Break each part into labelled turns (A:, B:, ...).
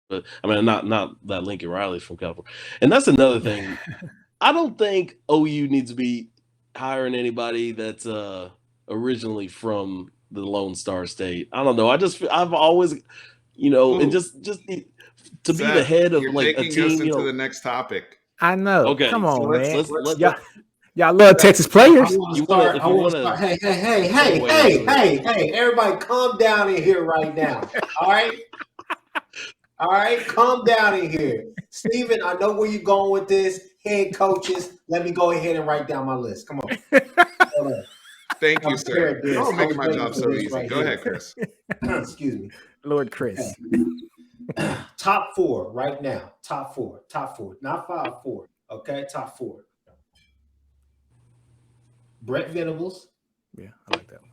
A: but I mean, not that Lincoln Riley's from California, and that's another thing. I don't think OU needs to be hiring anybody that's originally from the Lone Star State. I don't know. I've always, and
B: Ooh,
A: just to be the
B: Seth,
A: head of
B: you're
A: like a
B: taking us
A: team.
B: into the next topic.
C: I know.
A: Okay,
C: Come
A: so
C: on,
A: let's
C: man.
A: let's let
C: Y'all love Texas
D: I
C: players.
D: want to
A: you want to
D: start.
A: if
D: I
A: you
D: want
A: want
D: to start.
A: to
D: Hey,
A: segue into it.
D: Everybody, calm down in here right now. All right, all right, calm down in here. Steven, I know where you're going with this. Head coaches, let me go ahead and write down my list. Come on. Hold on.
B: Thank you,
D: I'm
B: sir.
D: prepared
B: You're
D: this.
B: just
D: I
B: making
D: was
B: my
D: waiting
B: job
D: for
B: so
D: this
B: easy.
D: right
B: Go
D: here.
B: ahead, Chris.
D: Excuse me.
C: Lord Chris.
D: Top four right now. Top four. Not 5, 4. Okay, top 4. Brett Venables,
C: Yeah, I like that one.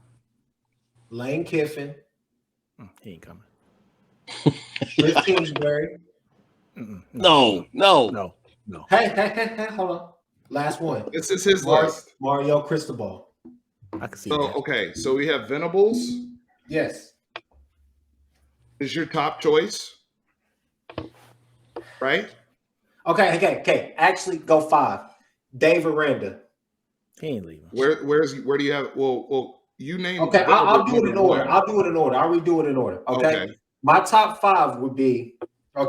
D: Lane Kiffin,
C: He ain't coming.
D: Cliff Kingsbury.
A: No.
C: No.
D: Hey, hold on. Last one.
B: This is his list.
D: Mario Cristobal.
C: I can see
B: So,
C: that.
B: okay, so we have Venables
D: Yes.
B: is your top choice, right?
D: Okay. Actually, go 5. Dave Aranda.
C: He ain't leaving.
B: Where do you have? Well, you name.
D: Okay, I'll do it in
B: number
D: order.
B: one.
D: I'll redo it in order. Okay. My top 5 would be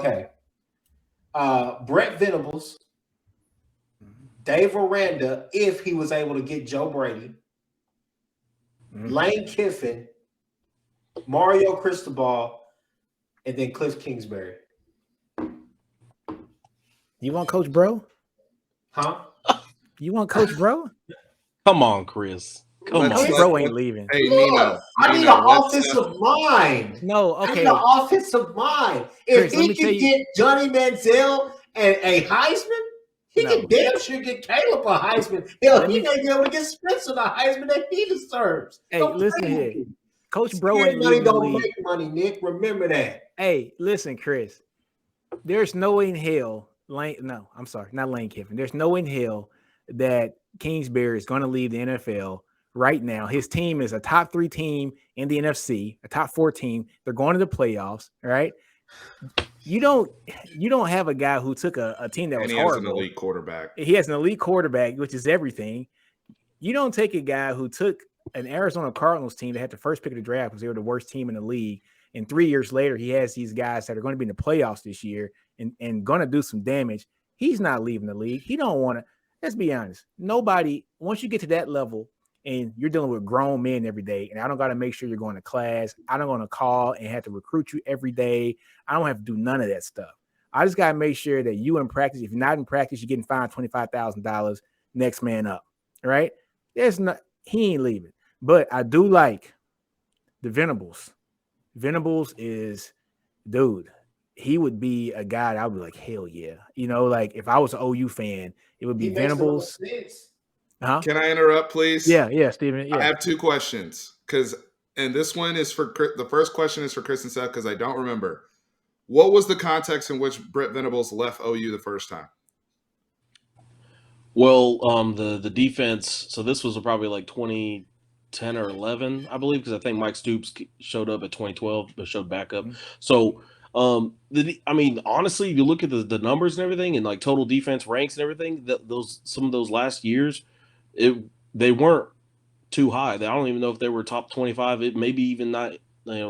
D: Brett Venables, Dave Aranda, if he was able to get Joe Brady, Lane Kiffin, Mario Cristobal, and then Cliff Kingsbury.
C: You want Coach Bro?
D: Huh?
C: You want Coach Bro?
A: Come on, Chris. Come
C: Coach
A: on.
C: Bro ain't leaving.
B: Hey,
D: Look, I need an offensive mind.
C: No,
D: I need
C: okay.
D: an offensive mind. If
C: Chris, let
D: he
C: me tell
D: can
C: you-
D: get Johnny Manziel and a Heisman, he
C: No.
D: can damn sure get Caleb a Heisman. Hell,
C: Let
D: he
C: me-
D: may be able to get Spencer the Heisman that he deserves.
C: Hey,
D: Don't
C: listen
D: play
C: here.
D: with me.
C: Coach Bro
D: Spirit
C: ain't
D: money
C: leaving the
D: don't
C: league.
D: make money, Nick. Remember that.
C: Hey, listen, Chris. There's no way in hell I'm sorry, not Lane Kiffin. There's no way in hell that Kingsbury is going to leave the NFL right now. His team is a top 3 team in the NFC, a top 4 team. They're going to the playoffs, right? You don't have a guy who took a team that was
B: he has
C: horrible.
B: an elite quarterback.
C: He has an elite quarterback, which is everything. You don't take a guy who took an Arizona Cardinals team that had the first pick of the draft because they were the worst team in the league. And 3 years later, he has these guys that are going to be in the playoffs this year and going to do some damage. He's not leaving the league. He don't want to. Let's be honest. Nobody, once you get to that level and you're dealing with grown men every day, and I don't got to make sure you're going to class. I don't want to call and have to recruit you every day. I don't have to do none of that stuff. I just got to make sure that you in practice. If you're not in practice, you're getting fined $25,000. Next man up, right? He ain't leaving. But I do like the Venables. Venables is, dude, he would be a guy that I would be like, hell yeah. Like if I was an OU fan, it would be Venables.
D: Huh?
B: Can I interrupt, please?
C: Yeah, Steven. Yeah.
B: I have 2 questions and this one is for the first question is for Chris and Seth because I don't remember. What was the context in which Brett Venables left OU the first time?
A: Well, the defense. So this was probably like 2010 or 11, I believe, because I think Mike Stoops showed up at 2012, but showed back up. So, honestly, if you look at the numbers and everything, and like total defense ranks and everything, some of those last years, they weren't too high. I don't even know if they were top 25. It maybe even not,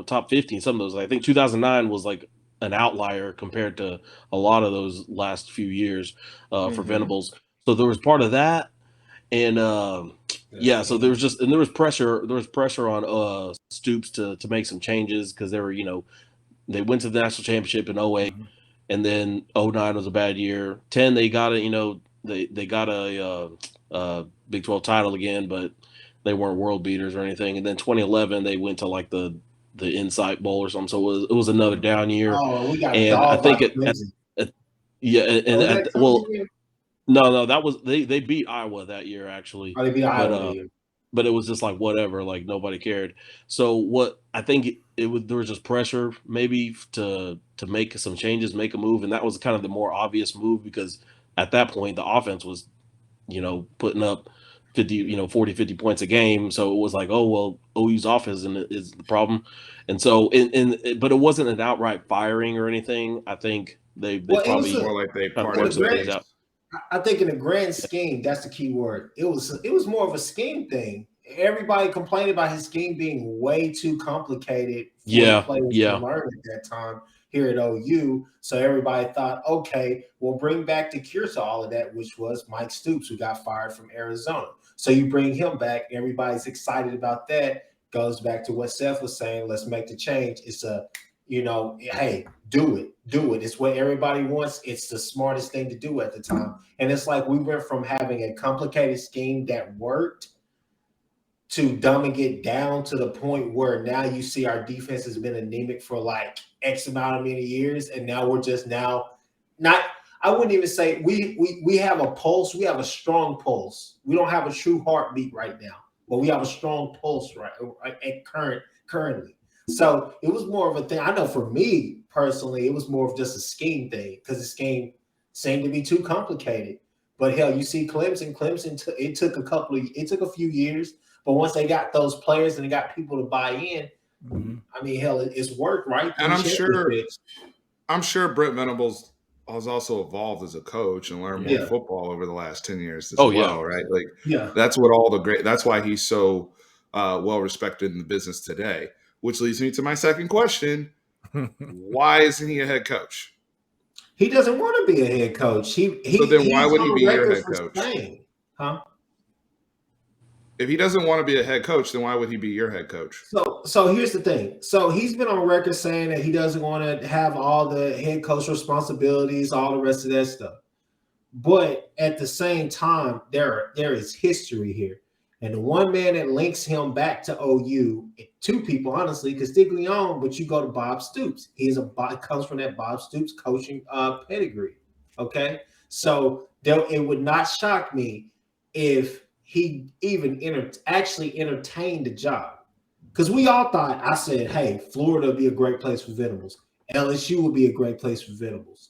A: top 50 in some of those. I think 2009 was like an outlier compared to a lot of those last few years for Venables. So there was part of that, and so there was pressure on Stoops to make some changes because they were they went to the national championship in 08, and then 09 was a bad year. 10 they got they got a Big 12 title again, but they weren't world beaters or anything. And then 2011 they went to like the Insight Bowl or something. So it was another down year.
D: Oh, we got
A: and I think No, that was they beat Iowa that year actually.
D: Oh, they beat Iowa.
A: But it was just like whatever, like nobody cared. So what I think there was just pressure maybe to make some changes, make a move, and that was kind of the more obvious move because at that point the offense was, putting up 50, 40, 50 points a game. So it was like, oh, well, OU's offense is the problem. And so, but it wasn't an outright firing or anything. I think they
D: Well, it was
A: probably
B: More like they
A: kind of
D: in
B: parted
A: worked
D: the
A: some
B: ways.
A: things
D: grand.
A: out.
D: I think in the grand scheme, that's the key word. It was more of a scheme thing. Everybody complained about his scheme being way too complicated for the
A: Yeah,
D: players to
A: yeah,
D: learn at that time here at OU. So everybody thought, okay, we'll bring back the cure to all of that, which was Mike Stoops, who got fired from Arizona. So you bring him back, everybody's excited about that. Goes back to what Seth was saying, let's make the change. It's hey, do it. It's what everybody wants. It's the smartest thing to do at the time. And it's like we went from having a complicated scheme that worked to dumbing it down to the point where now you see our defense has been anemic for like X amount of many years, and now we're just not. I wouldn't even say we have a pulse. We have a strong pulse. We don't have a true heartbeat right now, but we have a strong pulse right at currently. So it was more of a thing. I know for me personally, it was more of just a scheme thing because the scheme seemed to be too complicated. But hell, you see Clemson. It took a few years, but once they got those players and they got people to buy in, I mean, hell, it's worked, right?
B: And I'm
D: Championships.
B: sure Brent Venables has also evolved as a coach and learned more
D: Yeah.
B: football over the last 10 years as
A: Oh,
B: well,
A: yeah.
B: right? Like
D: Yeah.
B: that's why he's so well respected in the business today. Which leads me to my second question. Why isn't he a head coach?
D: He doesn't want to be a head coach.
B: So then why
D: He's
B: would he
D: on
B: be your
D: record
B: head
D: for
B: coach?
D: saying, huh?
B: If he doesn't want to be a head coach, then why would he be your head coach?
D: So here's the thing. So he's been on record saying that he doesn't want to have all the head coach responsibilities, all the rest of that stuff. But at the same time, there is history here. And the one man that links him back to OU, two people, honestly, because Stiglione, but you go to Bob Stoops. Comes from that Bob Stoops coaching pedigree. Okay. So it would not shock me if he even actually entertained the job. Because we all thought, I said, hey, Florida would be a great place for Venables. LSU would be a great place for Venables.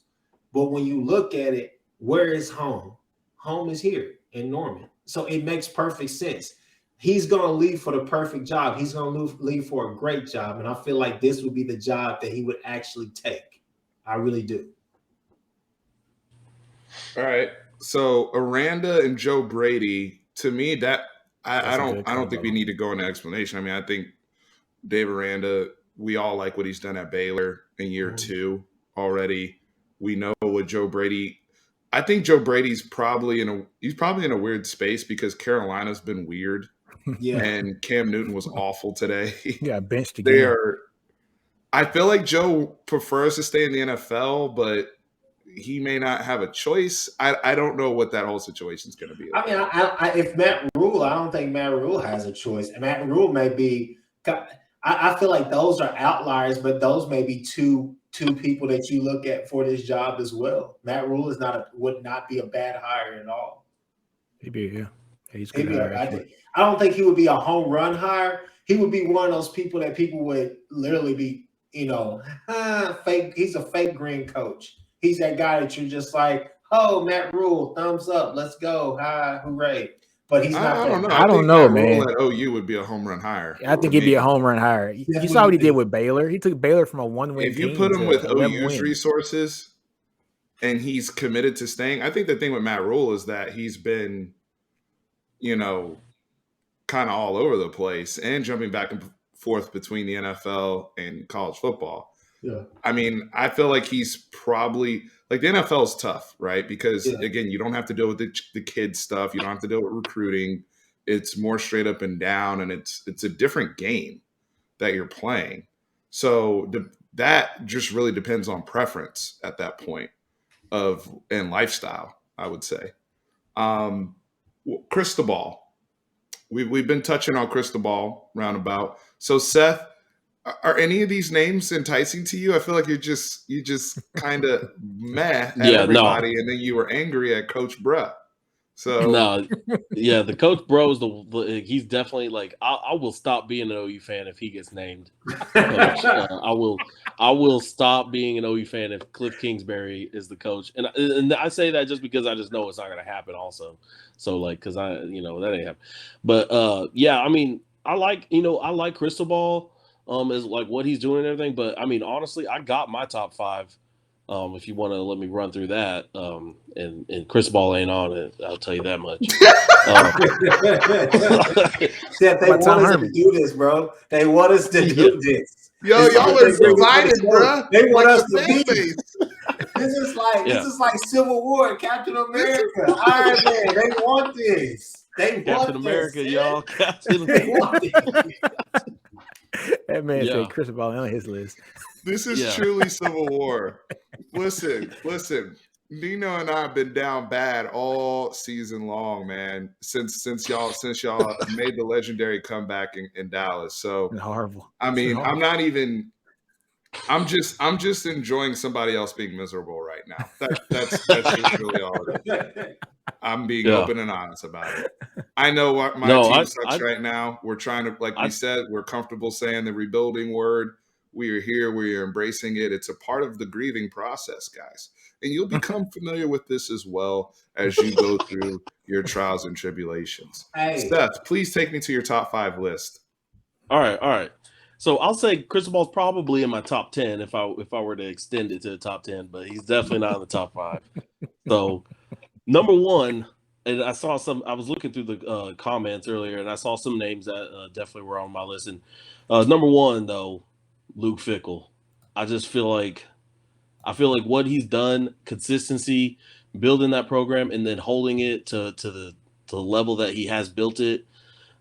D: But when you look at it, where is home? Home is here in Norman. So it makes perfect sense. He's going to leave for the perfect job. He's going to leave for a great job. And I feel like this would be the job that he would actually take. I really do.
B: All right. So Aranda and Joe Brady, to me, that I don't think we need to go into explanation. I mean, I think Dave Aranda, we all like what he's done at Baylor in year 2 already. We know what Joe Brady. I think Joe Brady's probably in a weird space because Carolina's been weird.
D: Yeah.
B: And Cam Newton was awful today.
C: Yeah, benched again.
B: I feel like Joe prefers to stay in the NFL, but he may not have a choice. I don't know what that whole situation is going to be like.
D: I mean, if Matt Rule, I don't think Matt Rule has a choice. And Matt Rule may be. I feel like those are outliers, but those may be two people that you look at for this job as well. Matt Rule would not be a bad hire at all.
C: He's good.
D: I don't think he would be a home run hire. He would be one of those people that people would literally be, fake. He's a fake green coach. He's that guy that you're just like, oh, Matt Rule, thumbs up, let's go, hi, hooray. But he's not.
B: I don't know, man. Matt Rule at OU would be a home run hire.
C: I think he'd be a home run hire. You saw what he did with Baylor. He took Baylor from a 1-win team.
B: If you put him with OU's resources and he's committed to staying, I think the thing with Matt Rule is that he's been, kind of all over the place and jumping back and forth between the NFL and college football.
D: Yeah.
B: I mean, I feel like he's probably like the NFL is tough, right? Because again, you don't have to deal with the kids stuff. You don't have to deal with recruiting. It's more straight up and down, and it's a different game that you're playing. So that just really depends on preference at that point and lifestyle, I would say. Cristobal. We've been touching on Cristobal roundabout. So Seth, are any of these names enticing to you? I feel like you just kind of meh at everybody, and then you were angry at Coach Bruh. So
A: No, yeah, the coach bro is he's definitely like I will stop being an OU fan if he gets named coach. I will stop being an OU fan if Cliff Kingsbury is the coach, and I say that just because I just know it's not going to happen. Also, so like because that ain't happen. But yeah, I mean I like Crystal Ball is like what he's doing and everything. But I mean honestly, I got my top five. If you want to let me run through that, and Chris Ball ain't on it, I'll tell you that much.
D: Seth, they want us to do this, bro. They want us to do this.
B: Yo, y'all are divided, bro.
D: They want
B: like
D: us to be. This is like Civil War, Captain America, Iron Man. They want this. They
A: Captain
D: want
A: America,
D: this,
A: y'all. Captain
C: That man said Chris Ball on his list.
B: This is truly Civil War. Listen. Nino and I have been down bad all season long, man. Since y'all made the legendary comeback in Dallas. So
C: horrible.
B: I mean, I'm just enjoying somebody else being miserable right now. That's just really all it is. I'm being open and honest about it. I know what my team sucks right now. We're trying to, like we said, we're comfortable saying the rebuilding word. We are here. We are embracing it. It's a part of the grieving process, guys. And you'll become familiar with this as well as you go through your trials and tribulations. Hey. Seth, please take me to your top 5 list.
A: All right. So I'll say Crystal Ball's probably in my top 10 if I were to extend it to the top 10, but he's definitely not in the top 5. So number 1, and I was looking through the comments earlier, and I saw some names that definitely were on my list. And number 1, though, Luke Fickell. I feel like what he's done, consistency, building that program, and then holding it to the level that he has built it.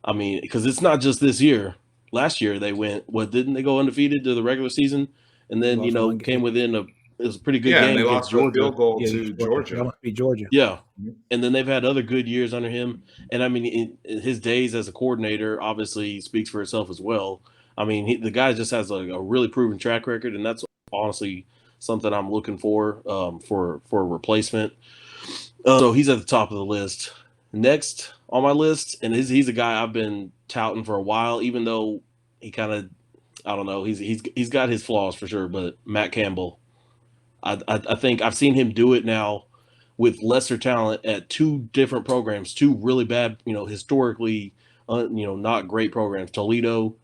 A: I mean, because it's not just this year. Last year they didn't they go undefeated to the regular season, and then came within it was a pretty good game against Georgia.
B: Field goal to Georgia.
C: That must be Georgia.
A: Yeah, and then they've had other good years under him. And I mean, in his days as a coordinator, obviously speaks for itself as well. I mean, the guy just has a really proven track record, and that's honestly something I'm looking for a replacement. So he's at the top of the list. Next on my list, and he's a guy I've been touting for a while, even though he kind of, I don't know, he's got his flaws for sure. But Matt Campbell, I think I've seen him do it now with lesser talent at 2 different programs, 2 really bad, historically, not great programs, Toledo,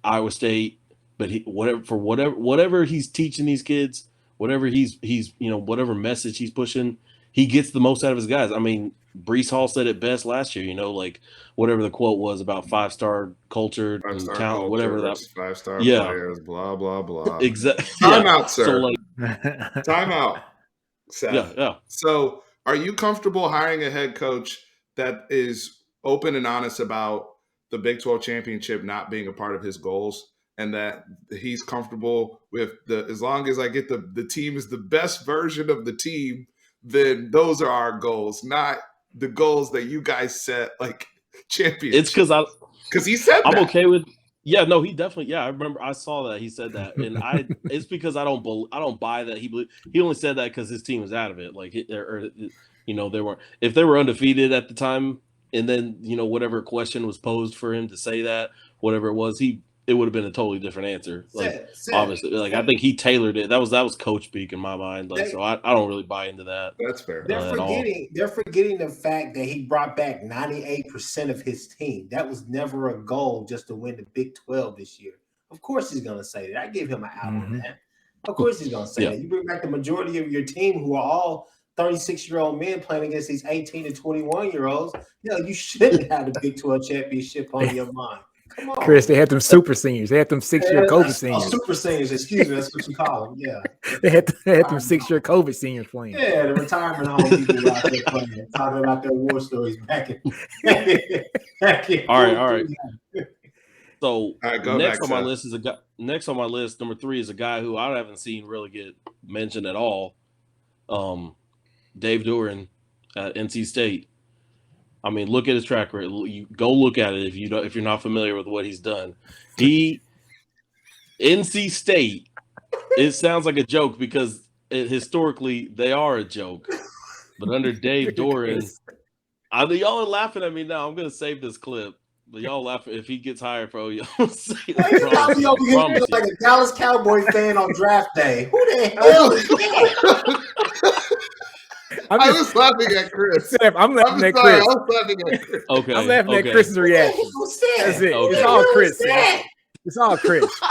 A: Iowa State. But whatever he's teaching these kids, whatever he's whatever message he's pushing, he gets the most out of his guys. I mean, Brees Hall said it best last year, like whatever the quote was about 5-star culture and talent, whatever that
B: 5-star players, blah, blah, blah.
A: Exactly.
B: Time out, sir.
A: So
B: time out, Seth.
A: Yeah.
B: So are you comfortable hiring a head coach that is open and honest about the Big 12 championship not being a part of his goals, and that he's comfortable with as long as I get the team is the best version of the team, then those are our goals, not the goals that you guys set, like championship.
A: It's because
B: he said
A: I'm okay with. Yeah, no, he definitely. Yeah, I remember. I saw that he said that, and it's because I don't buy that he only said that because his team was out of it. Like, they weren't. If they were undefeated at the time, and then whatever question was posed for him to say that, whatever it was, it would have been a totally different answer. Like, obviously, like I think he tailored it. That was coach speak in my mind. Like, so I don't really buy into that.
B: That's fair.
D: They're forgetting the fact that he brought back 98% of his team. That was never a goal just to win the Big 12 this year. Of course he's going to say that. I give him an out on that. Of course he's going to say that. You bring back the majority of your team who are all 36-year-old men playing against these 18 to 21-year-olds. You shouldn't have the Big 12 championship on your mind. Come on.
C: Chris, they had them super seniors. They had them 6-year COVID seniors.
D: Super seniors, excuse me. That's what you call them. Yeah.
C: They had them 6-year COVID seniors playing.
D: Yeah, the retirement home people out there playing, talking about their war stories back in.
A: All right. So next on my list is a guy. Next on my list, number 3 is a guy who I haven't seen really get mentioned at all. Dave Doeren at NC State. I mean, look at his track record. You go look at it if you're not familiar with what he's done. NC State. It sounds like a joke because historically they are a joke, but under Dave Doeren, I know y'all are laughing at me now. I'm gonna save this clip. But y'all laughing if he gets hired for OU. I
D: Why you got
A: promise
D: me
A: you. I
D: over here
A: promise
D: looking
A: you.
D: like a Dallas Cowboy fan on draft day? Who the hell is that?
B: I was laughing at Chris.
C: Seth, I'm laughing
B: I'm
C: at
B: sorry. I
C: Chris.
B: was laughing at Chris.
A: Okay.
C: I'm laughing at
A: Okay.
C: Chris's
D: Who
C: reaction.
D: the hell is that?
C: That's it.
A: Okay.
C: It's
D: Who the
C: all
D: hell
C: Chris,
D: is
C: Seth.
D: that?
C: It's all Chris.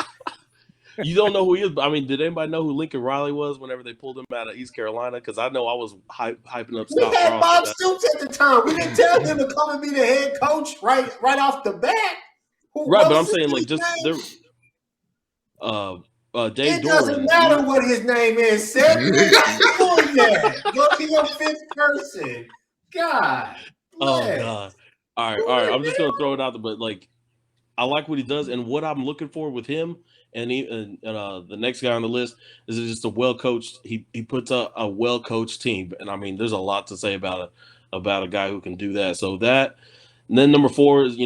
A: You don't know who he is, but I mean, did anybody know who Lincoln Riley was whenever they pulled him out of East Carolina? Because I know I was hyping up
D: We
A: Scott
D: had
A: Frost.
D: Bob Stoops at the time. We didn't tell him to come and be the head coach right off the bat.
A: Right,
D: What
A: but I'm
D: was his
A: saying like
D: name?
A: just there. Dave
D: It doesn't
A: Doran.
D: matter what his name is, Seth. You ain't got to doing that. Go to your fifth person. God
A: Oh
D: bless.
A: God. All right,
D: Who
A: all right.
D: the
A: I'm just
D: hell?
A: gonna throw it out there, but like I like what he does, and what I'm looking for with him and the next guy on the list is just a well coached. He puts a well coached team, and I mean, there's a lot to say about a guy who can do that. So that, and then number 4 is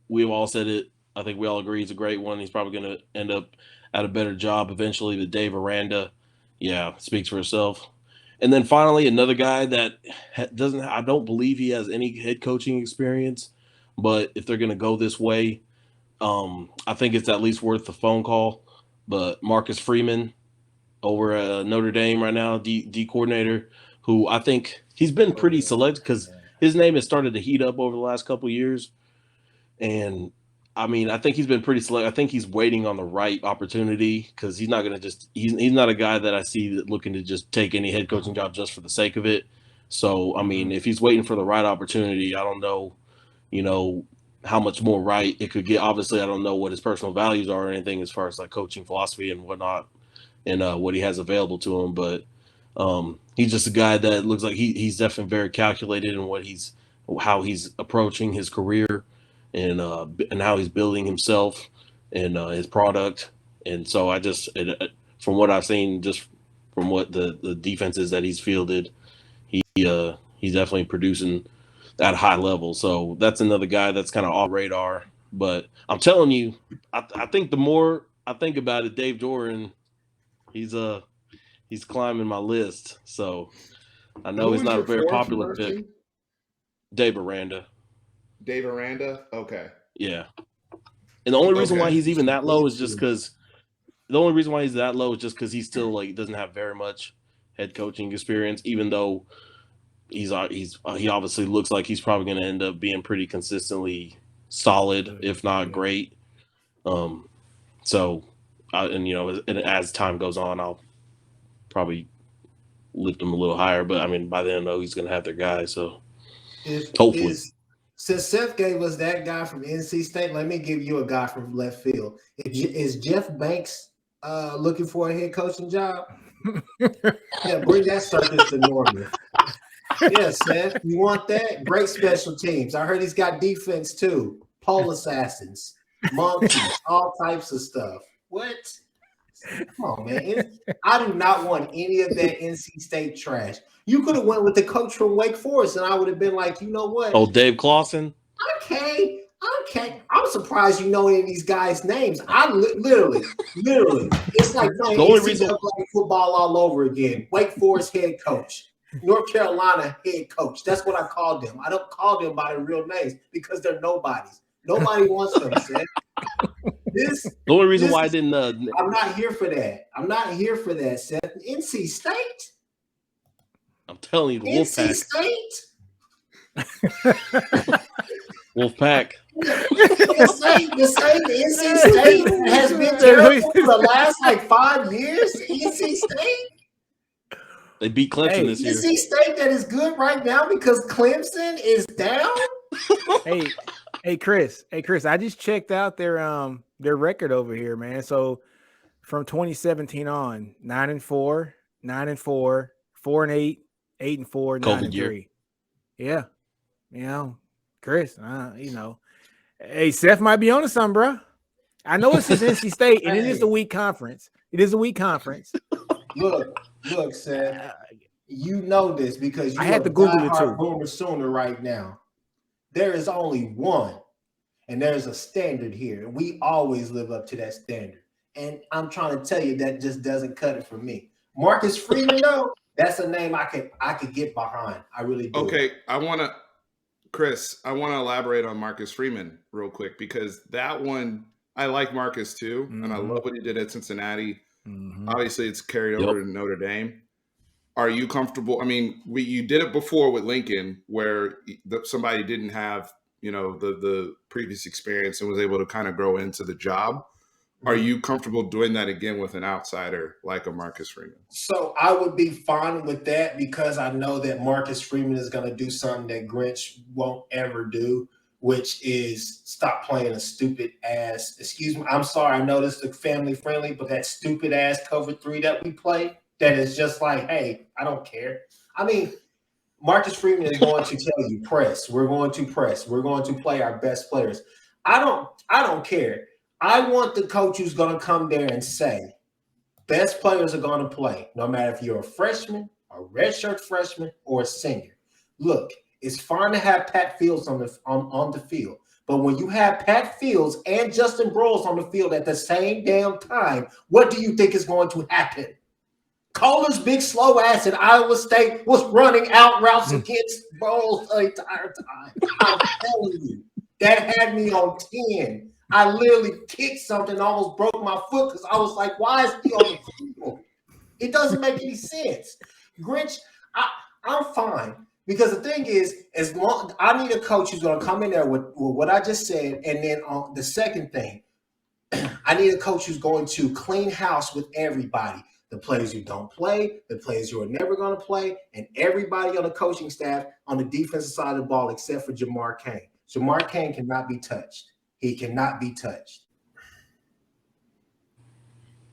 A: we've all said it. I think we all agree he's a great one. He's probably going to end up at a better job eventually. But Dave Aranda, yeah, speaks for itself. And then finally, another guy that doesn't. I don't believe he has any head coaching experience, but if they're going to go this way. I think it's at least worth the phone call. But Marcus Freeman over at Notre Dame right now, D coordinator, who I think he's been pretty select because his name has started to heat up over the last couple of years. And I mean, I think he's been pretty select. I think he's waiting on the right opportunity because he's not going to just he's not a guy that I see that looking to just take any head coaching job just for the sake of it. So I mean, if he's waiting for the right opportunity, I don't know, you know, how much more right it could get. Obviously, I don't know what his personal values are or anything as far as like coaching philosophy and whatnot, and what he has available to him. But he's just a guy that looks like he's definitely very calculated in how he's approaching his career, and how he's building himself and his product. And so from what I've seen, just from what the defenses that he's fielded, he's definitely producing at a high level. So that's another guy that's kind of off radar. But I'm telling you, I think the more I think about it, Dave Doran, he's climbing my list. So I know
B: Who
A: he's
B: was
A: not a
B: your
A: very
B: fourth
A: popular pick.
B: person?
A: Dave Aranda.
B: Dave Aranda? Okay.
A: Yeah. And the only reason why
B: Okay.
A: he's even that low is just because he's still like doesn't have very much head coaching experience, even though he obviously looks like he's probably going to end up being pretty consistently solid, if not great. So, and as time goes on, I'll probably lift him a little higher. But I mean, by then, I know he's going to have their guy. So, hopefully.
D: Since Seth gave us that guy from NC State, let me give you a guy from left field. Is Jeff Banks looking for a head coaching job? Yeah, bring that circus to Norman. Yeah, Seth, you want that? Great special teams. I heard he's got defense too. Pole assassins, monkeys, all types of stuff. What? Come on, man. I do not want any of that NC State trash. You could have went with the coach from Wake Forest, and I would have been like, you know what?
A: Oh, Dave Clawson?
D: Okay. I'm surprised you know any of these guys' names. I literally, it's like playing NCAA football all over again. Wake Forest head coach, North Carolina head coach. That's what I call them. I don't call them by their real names because they're nobodies. Nobody wants them, Seth. The
A: only reason why I didn't.
D: I'm not here for that. I'm not here for that, Seth. NC State.
A: I'm telling you, the
D: NC
A: Wolfpack. Wolfpack.
D: The same NC State has been terrible for the last like 5 years. NC State.
A: They beat Clemson this year.
D: NC State that is good right now because Clemson is down.
C: Hey, Chris. I just checked out their record over here, man. So from 2017 on, 9-4, 9-4, 4-8, 8-4, 9-3. Yeah, Chris. Hey, Seth might be on to something, bro. I know it's just NC State, and it is a weak conference.
D: Look, Seth. You know this because
C: I had to Google it too.
D: Boomer Sooner right now. There is only one, and there's a standard here, and we always live up to that standard. And I'm trying to tell you that just doesn't cut it for me. Marcus Freeman, though, that's a name I could get behind. I really do.
B: Okay, I want Chris, I want to elaborate on Marcus Freeman real quick because that one, I like Marcus too, and I love what he did at Cincinnati. Obviously, it's carried over to Notre Dame. Are you comfortable? I mean, you did it before with Lincoln, where somebody didn't have the previous experience and was able to kind of grow into the job. Are you comfortable doing that again with an outsider like a Marcus Freeman?
D: So I would be fine with that because I know that Marcus Freeman is going to do something that Grinch won't ever do, which is stop playing a stupid ass. Excuse me, I'm sorry, I know this is family friendly, but that stupid ass cover 3 that we play, that is just like, hey, I don't care. I mean, Marcus Freeman is going to tell you, press. We're going to press. We're going to play our best players. I don't care. I want the coach who's going to come there and say, best players are going to play, no matter if you're a freshman, a redshirt freshman, or a senior. Look, it's fine to have Pat Fields on the field, but when you have Pat Fields and Justin Broyles on the field at the same damn time, what do you think is going to happen? Kohler's big slow ass at Iowa State was running out routes against Broyles the entire time. I'm telling you, that had me on 10. I literally kicked something, almost broke my foot because I was like, why is he on the field? It doesn't make any sense. Grinch, I'm fine. Because the thing is, as long I need a coach who's going to come in there with what I just said. And then on the second thing, I need a coach who's going to clean house with everybody. The players who don't play, the players who are never going to play, and everybody on the coaching staff on the defensive side of the ball except for Jamar Cain. Jamar Cain cannot be touched. He cannot be touched.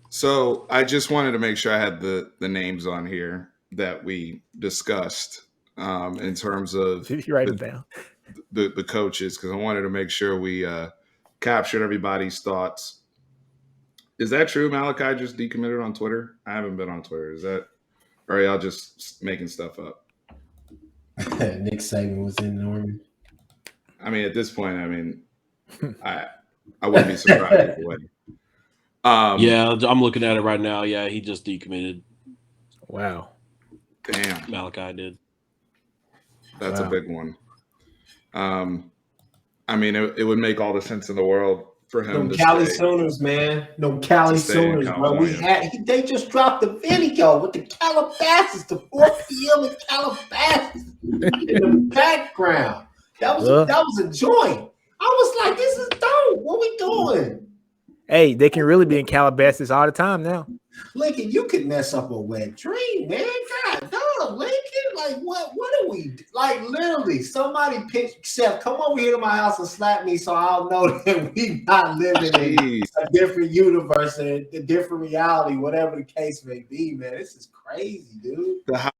B: So I just wanted to make sure I had the names on here that we discussed in terms of the coaches, because I wanted to make sure we captured everybody's thoughts. Is that true? Malachi just decommitted on Twitter? I haven't been on Twitter. Is that, or are y'all just making stuff up?
D: Nick Saban was in the room.
B: I mean, at this point, I mean, I wouldn't be surprised either way.
A: Yeah, I'm looking at it right now. Yeah, he just decommitted.
C: Wow.
B: Damn.
A: Malachi did.
B: That's a big one. I mean, it would make all the sense in the world for him to
D: Cali
B: stay.
D: Sooners, man. No Cali Sooners, bro. They just dropped the video with the Calabasas, the 4 p.m. in Calabasas in the background. That was a joint. I was like, this is dope. What we doing?
C: Hey, they can really be in Calabasas all the time now.
D: Lincoln, you could mess up a wet dream, man. God damn, Lincoln. Like, what are we like? Literally, somebody pitched Seth, come over here to my house and slap me so I'll know that we not living in a different universe and a different reality, whatever the case may be, man. This is crazy, dude.
B: The